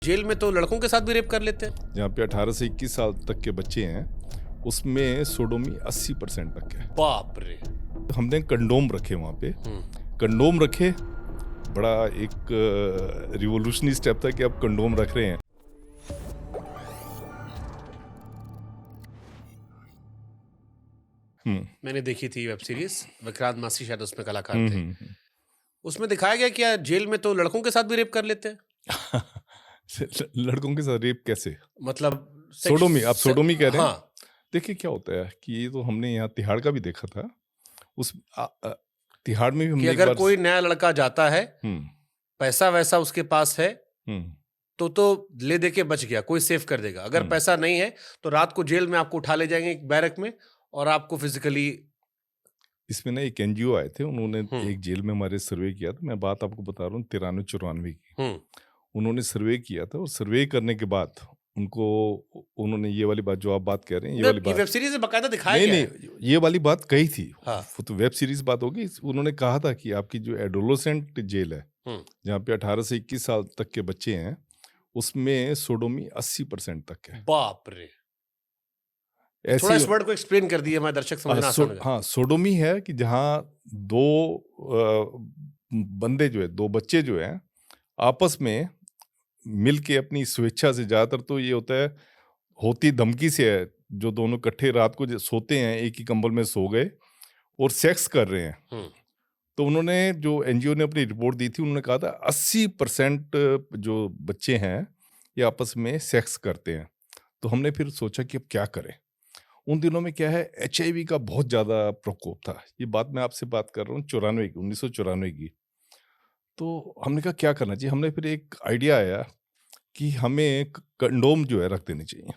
Jail में तो लड़कों के साथ भी रेप कर लेते हैं। जहाँ पे 18 से 21 साल तक के बच्चे हैं उसमें सोडोमी 80% तक है। बाप रे। हमने कंडोम रखे वहाँ पे, कंडोम रखे, बड़ा एक रिवोल्यूशनरी स्टेप था कि अब कंडोम रख रहे हैं। मैंने देखी थी वेब सीरीज, विक्रांत मासी शायद उसमें कलाकार थे। हम्म। उसमें दिखाया गया कि यार जेल में तो लड़कों के साथ भी रेप कर लेते हैं। लड़कों के साथ रेप कैसे? मतलब सोडोमी, आप सोडोमी कह रहे हैं? हाँ। देखिए क्या होता है कि ये तो हमने यहाँ तिहाड़ का भी देखा था। उस तिहाड़ में भी कि हमने एक अगर बार कोई नया लड़का जाता है, पैसा वैसा उसके पास है, तो ले दे के बच गया, कोई सेव कर देगा। अगर पैसा नहीं है तो रात को जेल में आपको उठा ले जाएंगे एक बैरक में और आपको फिजिकली। इसमें ना एक एनजीओ आए थे, उन्होंने एक जेल में हमारे सर्वे किया था। मैं बात आपको बता रहा हूँ 93-94 की। उन्होंने सर्वे किया था और सर्वे करने के बाद उन्होंने ये वाली बात जो आप बात कह रहे हैं, ये वाली बात वेब सीरीज में बकायदा दिखाया गया है। नहीं, ये वाली बात कही थी। हाँ। वो तो वेब सीरीज बात होगी। उन्होंने कहा था कि आपकी जो एडोलोसेंट जेल है, जहाँ पे 18 से 21 साल तक के बच्चे हैं, उसमें सोडोमी 80% तक है। बाप रे। ऐसे थोड़ा इस वर्ड को एक्सप्लेन कर दिए, हमारे दर्शक समझना आसान हो जाए। हाँ, सोडोमी है कि जहाँ बंदे जो है, दो बच्चे जो हैं, आपस में मिल के अपनी स्वेच्छा से, ज्यादातर तो ये होता है होती धमकी से है, जो दोनों इकट्ठे रात को सोते हैं, एक ही कंबल में सो गए और सेक्स कर रहे हैं। तो उन्होंने, जो एनजीओ ने अपनी रिपोर्ट दी थी, उन्होंने कहा था 80% जो बच्चे हैं ये आपस में सेक्स करते हैं। तो हमने फिर सोचा कि अब क्या करें। उन दिनों में क्या है, HIV का बहुत ज़्यादा प्रकोप था। ये बात मैं आपसे बात कर रहा हूँ 1994 की। तो हमने कहा क्या करना चाहिए। हमने फिर एक आइडिया आया कि हमें कंडोम जो है रख देने चाहिए।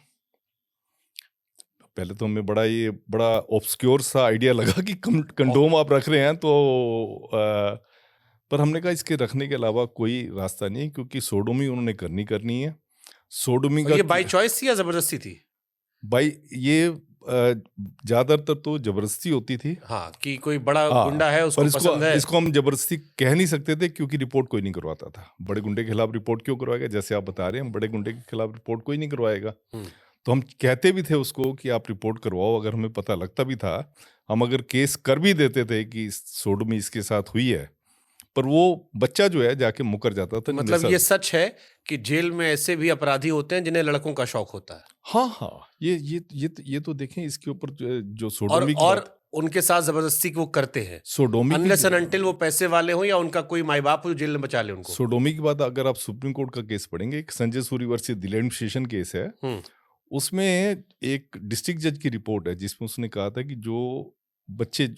पहले तो हमें बड़ा ऑब्सक्योर सा आइडिया लगा कि कंडोम आप रख रहे हैं तो पर हमने कहा इसके रखने के अलावा कोई रास्ता नहीं, क्योंकि सोडोमी उन्होंने करनी है। सोडोमी का ये बाय चॉइस थी या जबरदस्ती थी? ये ज्यादातर तो जबरदस्ती होती थी। हाँ, कि कोई बड़ा गुंडा है, उसको पर पसंद है। इसको हम जबरदस्ती कह नहीं सकते थे, क्योंकि रिपोर्ट कोई नहीं करवाता था। बड़े गुंडे के खिलाफ रिपोर्ट क्यों करवाएगा? जैसे आप बता रहे हैं, बड़े गुंडे के खिलाफ रिपोर्ट कोई नहीं करवाएगा। तो हम कहते भी थे उसको कि आप रिपोर्ट करवाओ। अगर हमें पता लगता भी था, हम अगर केस कर भी देते थे कि सोडोमी इसके साथ हुई है, पर वो बच्चा जो है जाके मुकर जाता था। मतलब ये सच है कि जेल में ऐसे भी अपराधी होते हैं जिन्हें लड़कों का शौक होता है। हाँ, ये तो देखें, इसके ऊपर जो सोडोमी की और बात, उनके साथ जबरदस्ती वो करते हैं, सोडोमी अनलेस एंड अनटिल वो पैसे वाले हो या उनका कोई माई बाप हो जो जेल में बचा ले उनको। सोडोमी की बात अगर आप सुप्रीम कोर्ट का केस पढ़ेंगे, एक Sanjay Suri versus Delhi administration case है, उसमें एक डिस्ट्रिक्ट जज की रिपोर्ट है जिसमें उसने कहा था कि जो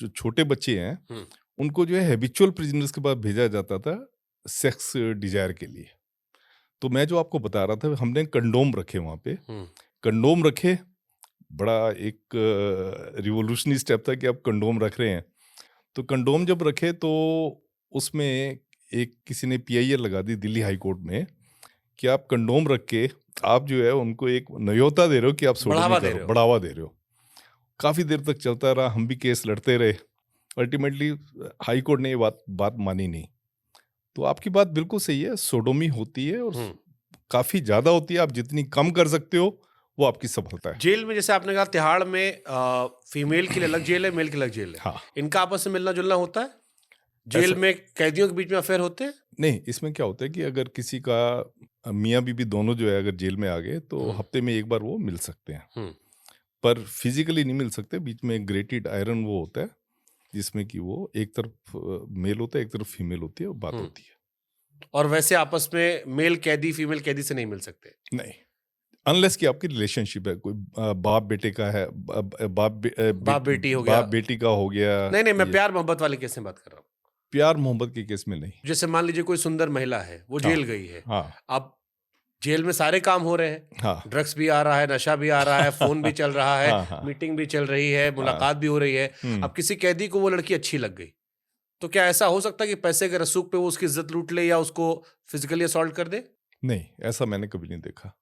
छोटे बच्चे हैं उनको जो है हैबिचुअल प्रिजनर्स के पास भेजा जाता था सेक्स डिजायर के लिए। तो मैं जो आपको बता रहा था, हमने कंडोम रखे वहाँ पे, कंडोम रखे, बड़ा एक रिवोल्यूशनरी स्टेप था कि अब कंडोम रख रहे हैं। तो कंडोम जब रखे तो उसमें एक किसी ने PIL लगा दी दिल्ली हाई कोर्ट में कि आप कंडोम रख के आप जो है उनको एक न्योता दे रहे हो कि आप सोडोमी करो, बढ़ावा दे रहे हो। काफी देर तक चलता रहा, हम भी केस लड़ते रहे। अल्टीमेटली हाई कोर्ट ने ये बात मानी नहीं। तो आपकी बात बिल्कुल सही है, सोडोमी होती है और काफी ज्यादा होती है। आप जितनी कम कर सकते हो वो आपकी सफलता है। जेल में जैसे आपने कहा, तिहाड़ में फीमेल के लिए अलग जेल है, मेल के अलग जेल है। हाँ। इनका आपस में मिलना जुलना होता है? जेल में कैदियों के बीच में अफेयर होते हैं? नहीं, इसमें क्या होता है कि अगर किसी का मियाँ बीबी दोनों जो है अगर जेल में आ गए तो हफ्ते में एक बार वो मिल सकते हैं, पर फिजिकली नहीं मिल सकते। बीच में ग्रेटेड आयरन वो होता है जिसमें कि वो एक तरफ मेल होता है, एक तरफ फीमेल होती है और बात होती है। और वैसे आपस में मेल कैदी फीमेल कैदी से नहीं मिल सकते? नहीं, अनलेस कि आपकी रिलेशनशिप है, कोई बाप बेटे का है, बाप बेटी हो गया, बाप बेटी का हो गया। नहीं, मैं प्यार मोहब्बत वाले केस में बात कर रहा हूँ। प्यार मोहब्बत के केस में नहीं। जैसे मान लीजिए कोई सुंदर महिला है, वो जेल गई है। हाँ। अब जेल में सारे काम हो रहे हैं। हाँ। ड्रग्स भी आ रहा है, नशा भी आ रहा है, फोन भी चल रहा है। हाँ। मीटिंग भी चल रही है, मुलाकात भी हो रही है। अब किसी कैदी को वो लड़की अच्छी लग गई, तो क्या ऐसा हो सकता है कि पैसे के रसूख पे वो उसकी इज्जत लूट ले या उसको फिजिकली असॉल्ट कर दे? नहीं, ऐसा मैंने कभी नहीं देखा।